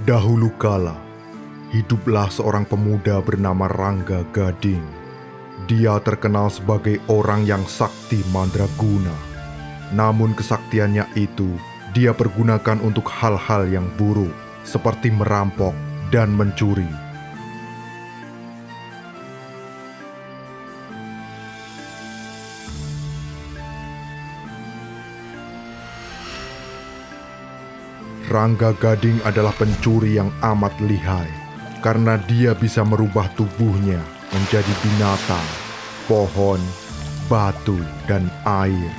Dahulu kala, hiduplah seorang pemuda bernama Rangga Gading. Dia terkenal sebagai orang yang sakti mandraguna. Namun kesaktiannya itu dia pergunakan untuk hal-hal yang buruk, seperti merampok dan mencuri. Rangga Gading adalah pencuri yang amat lihai, karena dia bisa merubah tubuhnya menjadi binatang, pohon, batu, dan air.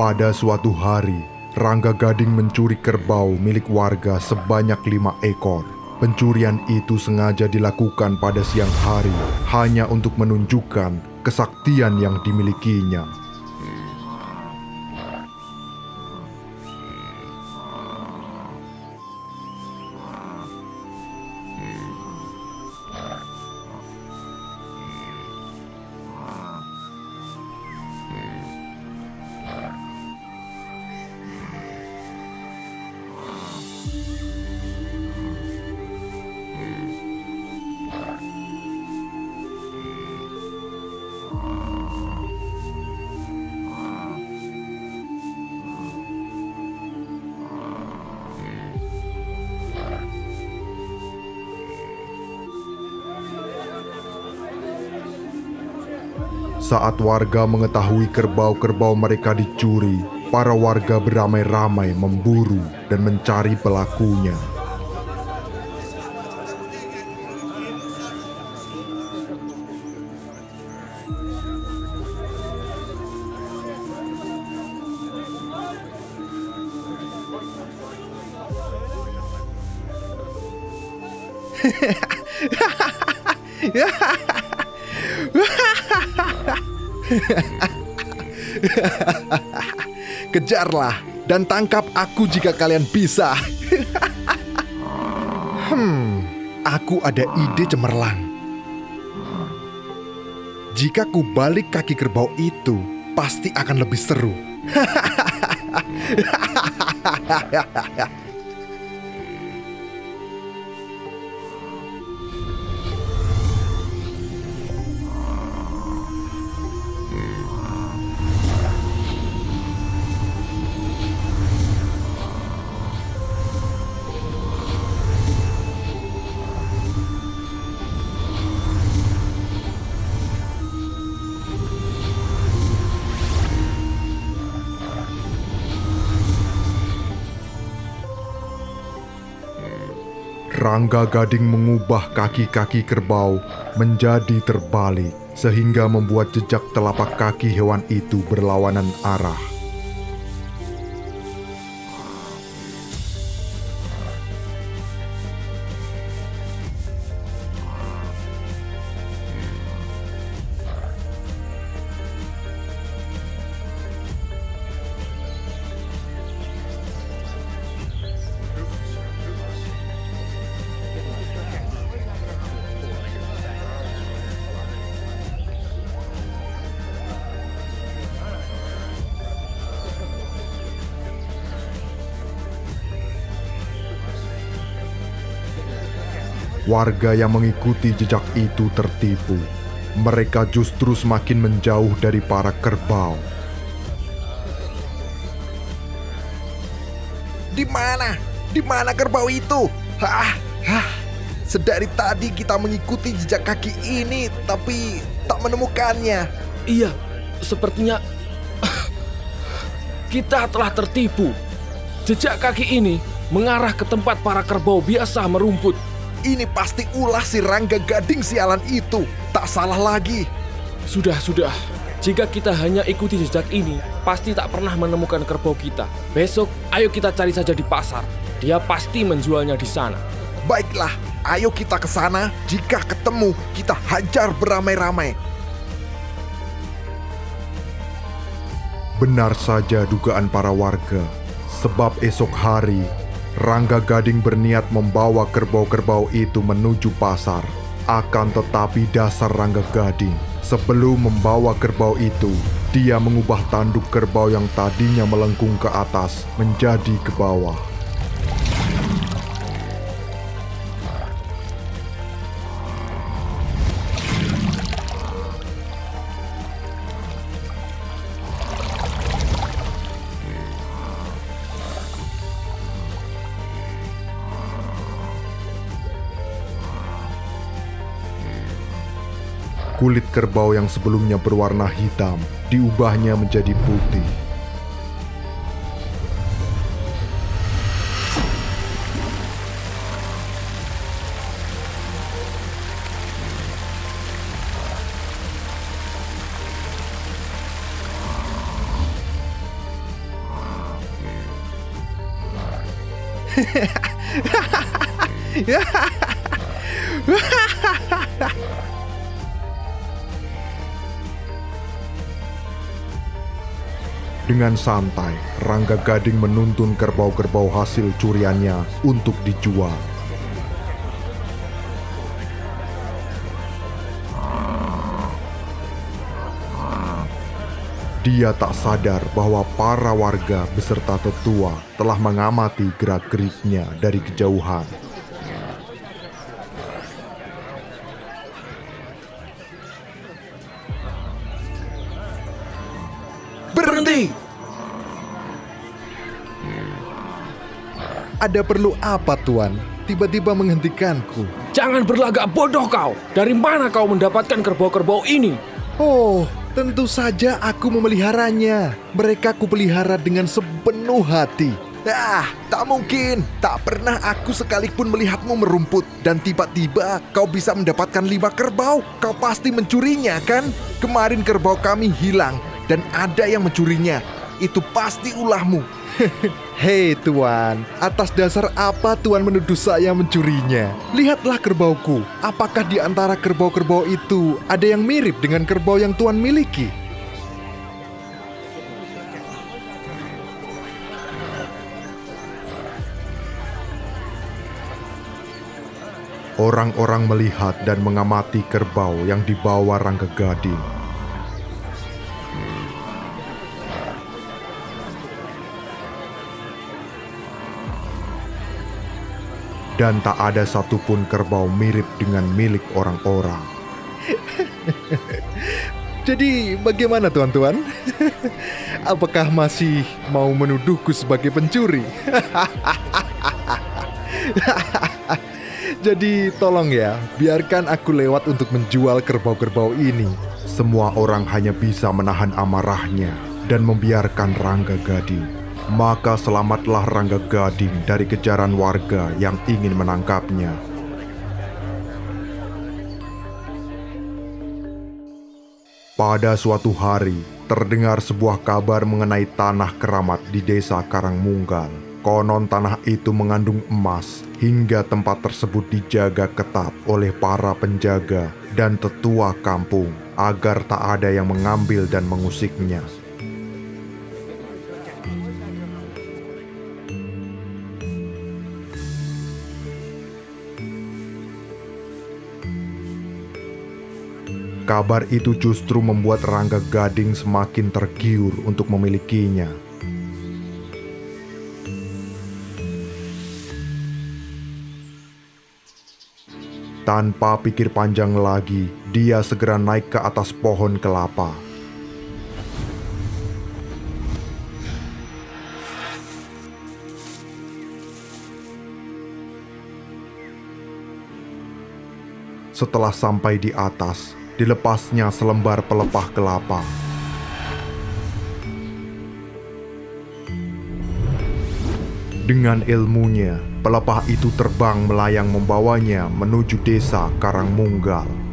Pada suatu hari, Rangga Gading mencuri kerbau milik warga sebanyak 5 ekor. Pencurian itu sengaja dilakukan pada siang hari, hanya untuk menunjukkan kesaktian yang dimilikinya. Saat warga mengetahui kerbau-kerbau mereka dicuri, para warga beramai-ramai memburu dan mencari pelakunya. Kejarlah dan tangkap aku jika kalian bisa. Aku ada ide cemerlang. Jika ku balik kaki kerbau itu, pasti akan lebih seru. Rangga Gading mengubah kaki-kaki kerbau menjadi terbalik, sehingga membuat jejak telapak kaki hewan itu berlawanan arah. Warga yang mengikuti jejak itu tertipu. Mereka justru semakin menjauh dari para kerbau. Di mana? Di mana kerbau itu? Sedari tadi kita mengikuti jejak kaki ini, tapi tak menemukannya. Iya, sepertinya kita telah tertipu. Jejak kaki ini mengarah ke tempat para kerbau biasa merumput. Ini pasti ulah si Rangga Gading sialan itu. Tak salah lagi. Sudah. Jika kita hanya ikuti jejak ini, pasti tak pernah menemukan kerbau kita. Besok, ayo kita cari saja di pasar. Dia pasti menjualnya di sana. Baiklah, ayo kita ke sana. Jika ketemu, kita hajar beramai-ramai. Benar saja dugaan para warga. Sebab esok hari, Rangga Gading berniat membawa kerbau-kerbau itu menuju pasar. Akan tetapi dasar Rangga Gading, sebelum membawa kerbau itu, dia mengubah tanduk kerbau yang tadinya melengkung ke atas menjadi ke bawah. Kulit kerbau yang sebelumnya berwarna hitam diubahnya menjadi putih. Dengan santai, Rangga Gading menuntun kerbau-kerbau hasil curiannya untuk dijual. Dia tak sadar bahwa para warga beserta tetua telah mengamati gerak-geriknya dari kejauhan. Berhenti! Ada perlu apa, Tuan? Tiba-tiba menghentikanku. Jangan berlagak bodoh kau. Dari mana kau mendapatkan kerbau-kerbau ini? Oh, tentu saja aku memeliharanya. Mereka kupelihara dengan sepenuh hati. Tak mungkin. Tak pernah aku sekalipun melihatmu merumput. Dan tiba-tiba kau bisa mendapatkan 5 kerbau. Kau pasti mencurinya, kan? Kemarin kerbau kami hilang dan ada yang mencurinya. Itu pasti ulahmu. Hei Tuan, atas dasar apa Tuan menuduh saya mencurinya? Lihatlah kerbauku. Apakah di antara kerbau-kerbau itu ada yang mirip dengan kerbau yang Tuan miliki? Orang-orang melihat dan mengamati kerbau yang dibawa Rangga Gading. Dan tak ada satupun kerbau mirip dengan milik orang-orang. Jadi bagaimana tuan-tuan? Apakah masih mau menuduhku sebagai pencuri? Jadi tolong ya, biarkan aku lewat untuk menjual kerbau-kerbau ini. Semua orang hanya bisa menahan amarahnya dan membiarkan Rangga Gading. Maka selamatlah Rangga Gading dari kejaran warga yang ingin menangkapnya. Pada suatu hari, terdengar sebuah kabar mengenai tanah keramat di desa Karangmunggal. Konon tanah itu mengandung emas, hingga tempat tersebut dijaga ketat oleh para penjaga dan tetua kampung agar tak ada yang mengambil dan mengusiknya. Kabar itu justru membuat Rangga Gading semakin tergiur untuk memilikinya. Tanpa pikir panjang lagi, dia segera naik ke atas pohon kelapa. Setelah sampai di atas, dilepasnya selembar pelepah kelapa. Dengan ilmunya, pelepah itu terbang melayang membawanya menuju desa Karangmunggal.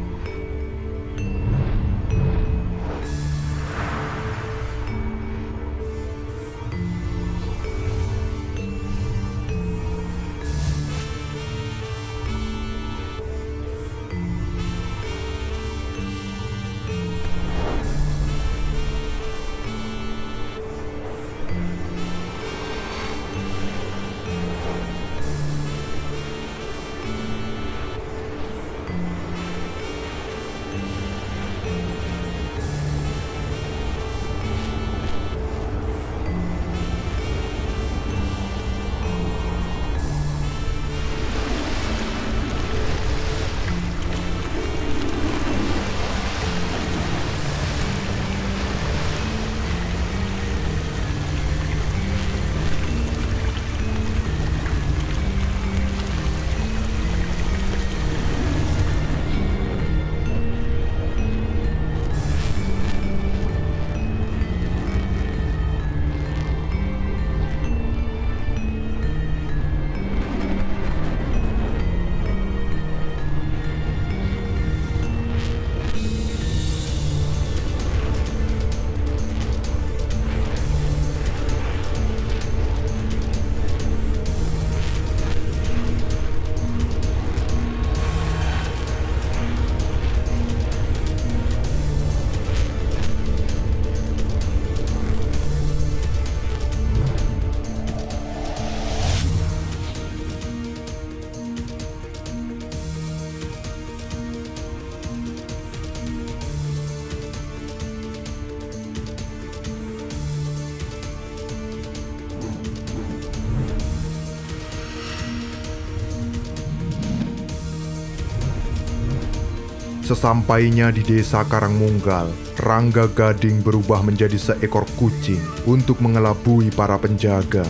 Sesampainya di desa Karangmunggal, Rangga Gading berubah menjadi seekor kucing untuk mengelabui para penjaga.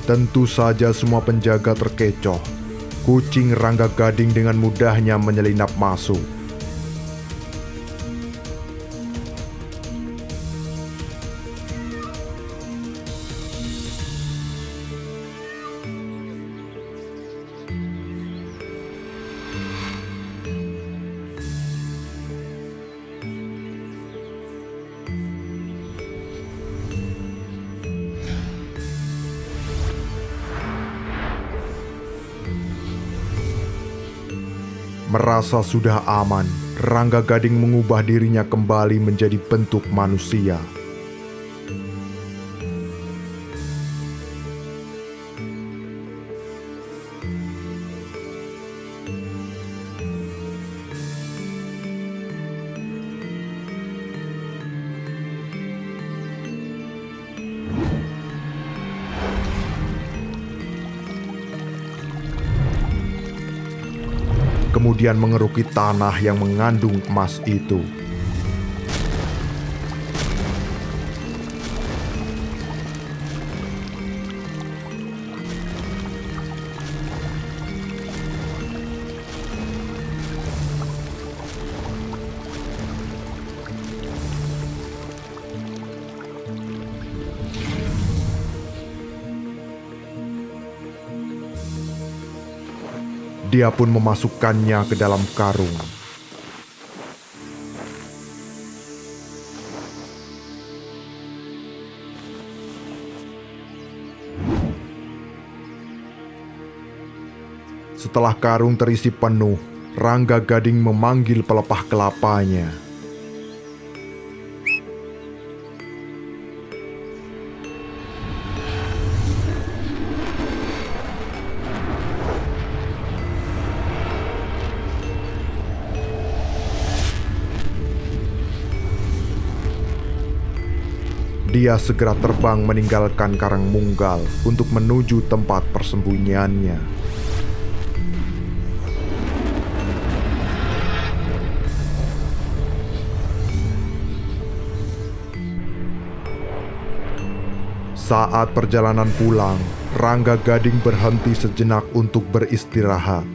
Tentu saja semua penjaga terkecoh. Kucing Rangga Gading dengan mudahnya menyelinap masuk. Merasa sudah aman, Rangga Gading mengubah dirinya kembali menjadi bentuk manusia. Kemudian mengeruki tanah yang mengandung emas itu. Dia pun memasukkannya ke dalam karung. Setelah karung terisi penuh, Rangga Gading memanggil pelepah kelapanya. Dia segera terbang meninggalkan Karangmunggal untuk menuju tempat persembunyiannya. Saat perjalanan pulang, Rangga Gading berhenti sejenak untuk beristirahat.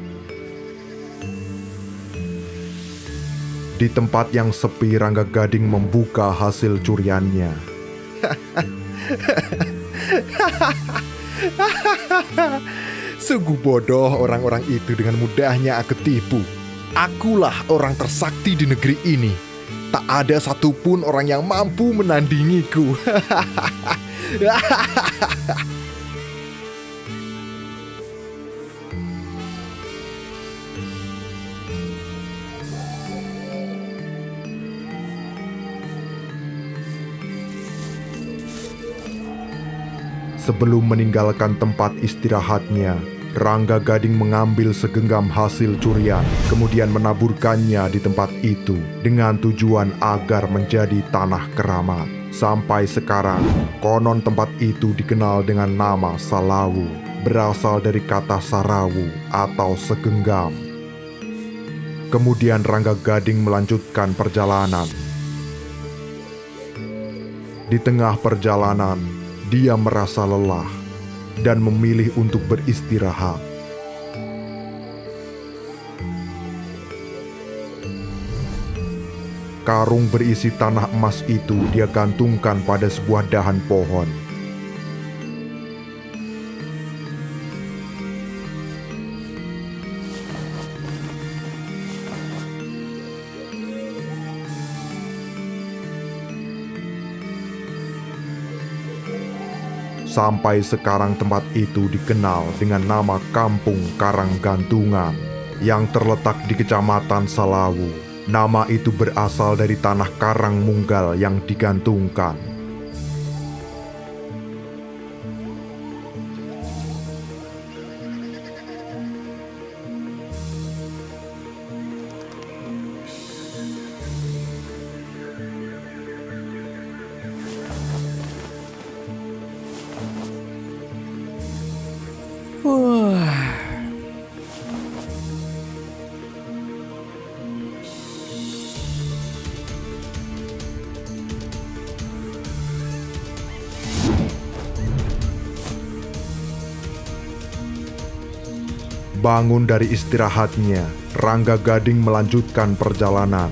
Di tempat yang sepi, Rangga Gading membuka hasil curiannya. Sungguh bodoh orang-orang itu, dengan mudahnya aku tipu. Akulah orang tersakti di negeri ini. Tak ada satupun orang yang mampu menandingiku. Sebelum meninggalkan tempat istirahatnya, Rangga Gading mengambil segenggam hasil curian, kemudian menaburkannya di tempat itu dengan tujuan agar menjadi tanah keramat. Sampai sekarang, konon tempat itu dikenal dengan nama Salawu, berasal dari kata sarawu atau segenggam. Kemudian Rangga Gading melanjutkan perjalanan. Di tengah perjalanan, dia merasa lelah dan memilih untuk beristirahat. Karung berisi tanah emas itu dia gantungkan pada sebuah dahan pohon. Sampai sekarang tempat itu dikenal dengan nama Kampung Karanggantungan yang terletak di Kecamatan Salawu. Nama itu berasal dari tanah Karangmunggal yang digantungkan. Bangun dari istirahatnya, Rangga Gading melanjutkan perjalanan.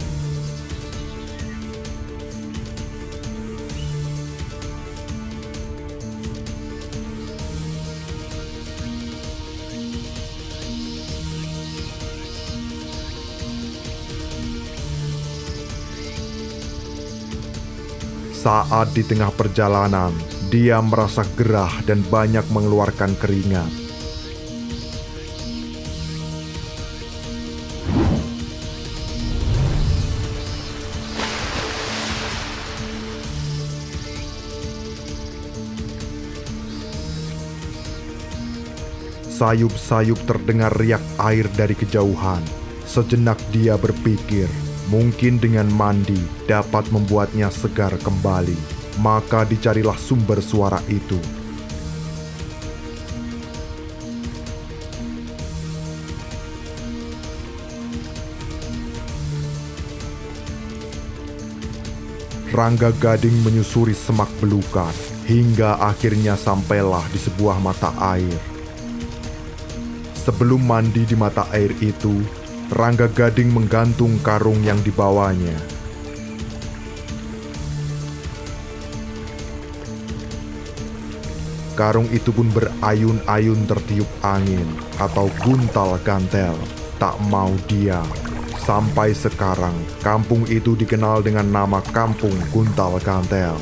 Saat di tengah perjalanan, dia merasa gerah dan banyak mengeluarkan keringat. Sayup-sayup terdengar riak air dari kejauhan. Sejenak dia berpikir, mungkin dengan mandi dapat membuatnya segar kembali. Maka dicarilah sumber suara itu. Rangga Gading menyusuri semak belukar hingga akhirnya sampailah di sebuah mata air. Sebelum mandi di mata air itu, Rangga Gading menggantung karung yang dibawanya. Karung itu pun berayun-ayun tertiup angin atau guntal-gantel, tak mau diam. Sampai sekarang, kampung itu dikenal dengan nama Kampung Guntal-Gantel.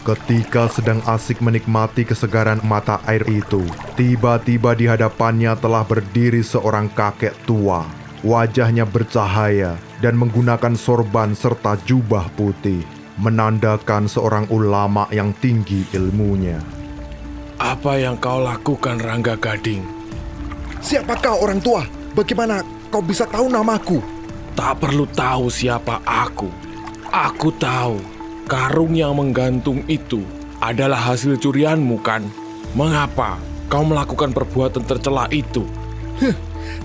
Ketika sedang asik menikmati kesegaran mata air itu, tiba-tiba di hadapannya telah berdiri seorang kakek tua. Wajahnya bercahaya dan menggunakan sorban serta jubah putih, menandakan seorang ulama yang tinggi ilmunya. Apa yang kau lakukan, Rangga Gading? Siapa kau orang tua? Bagaimana kau bisa tahu namaku? Tak perlu tahu siapa aku. Aku tahu. Karung yang menggantung itu adalah hasil curianmu, kan? Mengapa kau melakukan perbuatan tercela itu?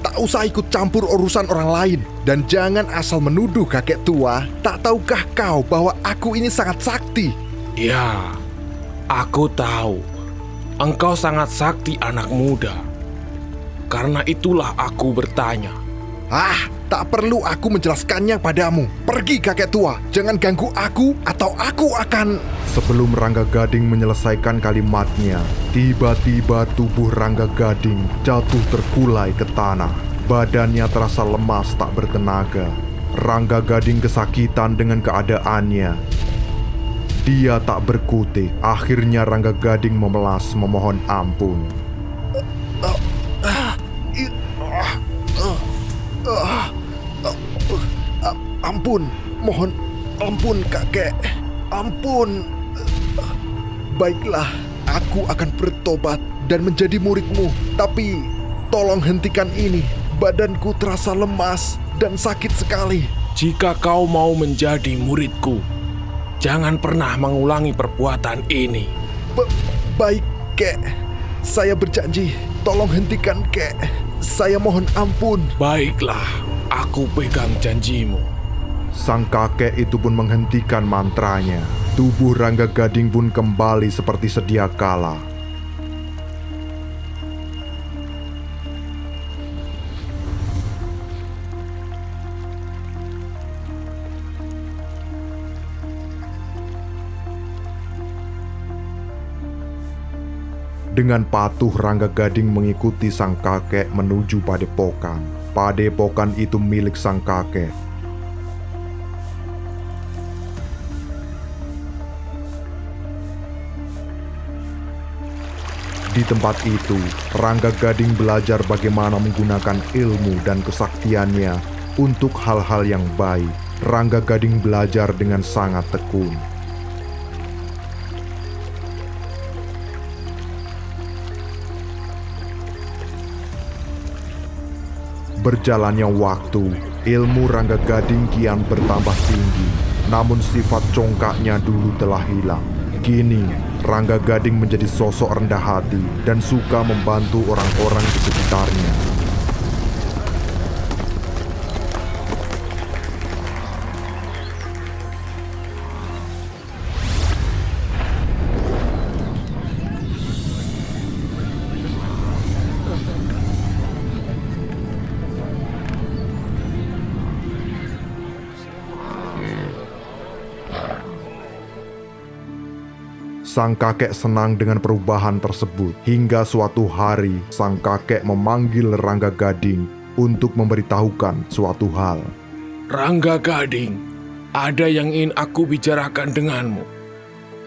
Tak usah ikut campur urusan orang lain. Dan jangan asal menuduh kakek tua. Tak tahukah kau bahwa aku ini sangat sakti? Ya, aku tahu. Engkau sangat sakti, anak muda. Karena itulah aku bertanya. Tak perlu aku menjelaskannya padamu. Pergi kakek tua, jangan ganggu aku atau aku akan... Sebelum Rangga Gading menyelesaikan kalimatnya, tiba-tiba tubuh Rangga Gading jatuh terkulai ke tanah. Badannya terasa lemas tak bertenaga. Rangga Gading kesakitan dengan keadaannya. Dia tak berkutik. Akhirnya Rangga Gading memelas memohon ampun. Ampun, mohon ampun kakek. Ampun. Baiklah, aku akan bertobat dan menjadi muridmu. Tapi tolong hentikan ini. Badanku terasa lemas dan sakit sekali. Jika kau mau menjadi muridku, jangan pernah mengulangi perbuatan ini. Baik, kek. Saya berjanji. Tolong hentikan, kek. Saya mohon ampun. Baiklah, aku pegang janjimu. Sang kakek itu pun menghentikan mantranya. Tubuh Rangga Gading pun kembali seperti sedia kala. Dengan patuh Rangga Gading mengikuti sang kakek menuju padepokan. Padepokan itu milik sang kakek. Di tempat itu, Rangga Gading belajar bagaimana menggunakan ilmu dan kesaktiannya untuk hal-hal yang baik. Rangga Gading belajar dengan sangat tekun. Berjalannya waktu, ilmu Rangga Gading kian bertambah tinggi. Namun sifat congkaknya dulu telah hilang. Kini, Rangga Gading menjadi sosok rendah hati dan suka membantu orang-orang di sekitarnya. Sang kakek senang dengan perubahan tersebut, hingga suatu hari sang kakek memanggil Rangga Gading untuk memberitahukan suatu hal. Rangga Gading, ada yang ingin aku bicarakan denganmu.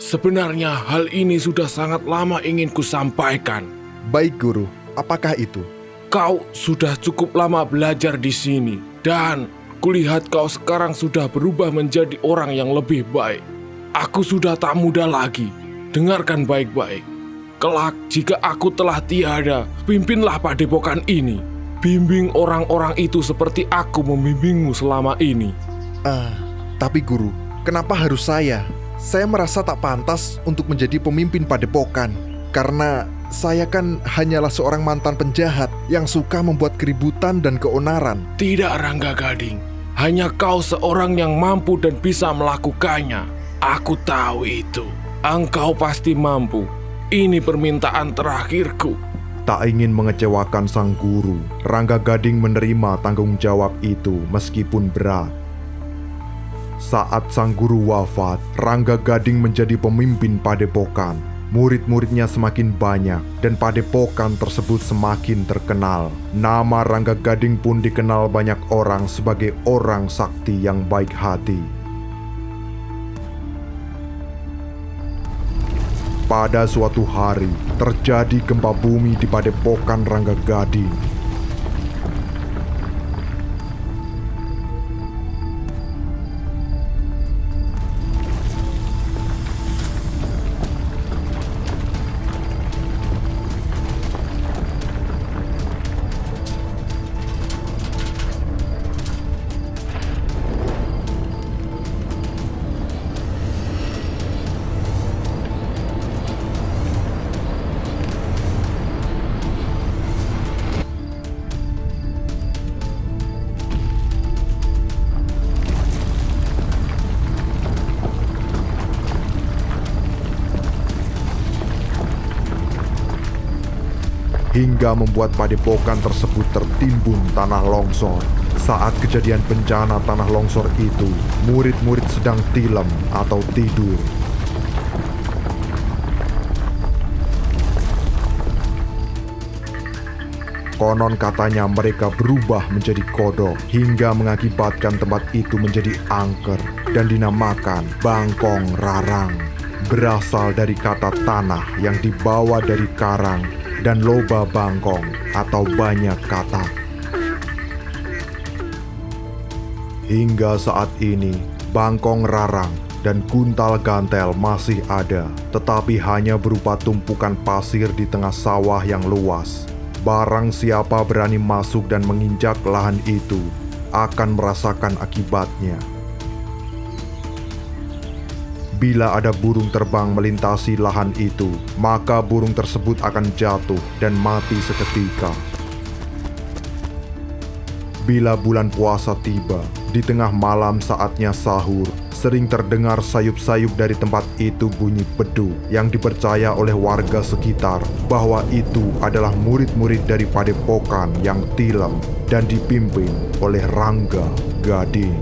Sebenarnya hal ini sudah sangat lama ingin kusampaikan. Baik guru, apakah itu? Kau sudah cukup lama belajar di sini, dan kulihat kau sekarang sudah berubah menjadi orang yang lebih baik. Aku sudah tak muda lagi. Dengarkan baik-baik. Kelak jika aku telah tiada, pimpinlah padepokan ini. Bimbing orang-orang itu seperti aku membimbingmu selama ini. Tapi guru, kenapa harus saya? Saya merasa tak pantas untuk menjadi pemimpin padepokan. Karena saya kan hanyalah seorang mantan penjahat yang suka membuat keributan dan keonaran. Tidak, Rangga Gading. Hanya kau seorang yang mampu dan bisa melakukannya. Aku tahu itu. Engkau pasti mampu. Ini permintaan terakhirku. Tak ingin mengecewakan sang guru, Rangga Gading menerima tanggung jawab itu meskipun berat. Saat sang guru wafat, Rangga Gading menjadi pemimpin padepokan. Murid-muridnya semakin banyak dan padepokan tersebut semakin terkenal. Nama Rangga Gading pun dikenal banyak orang sebagai orang sakti yang baik hati. Pada suatu hari, terjadi gempa bumi di padepokan Rangga Gading. Hingga membuat padepokan tersebut tertimbun tanah longsor. Saat kejadian bencana tanah longsor itu, murid-murid sedang tilem atau tidur. Konon katanya mereka berubah menjadi kodok hingga mengakibatkan tempat itu menjadi angker dan dinamakan Bangkong Rarang. Berasal dari kata tanah yang dibawa dari karang dan loba bangkong atau banyak katak. Hingga saat ini, Bangkong Rarang dan Guntal Gantel masih ada, tetapi hanya berupa tumpukan pasir di tengah sawah yang luas. Barang siapa berani masuk dan menginjak lahan itu, akan merasakan akibatnya. Bila ada burung terbang melintasi lahan itu, maka burung tersebut akan jatuh dan mati seketika. Bila bulan puasa tiba, di tengah malam saatnya sahur, sering terdengar sayup-sayup dari tempat itu bunyi beduk yang dipercaya oleh warga sekitar bahwa itu adalah murid-murid dari padepokan yang tilem dan dipimpin oleh Rangga Gading.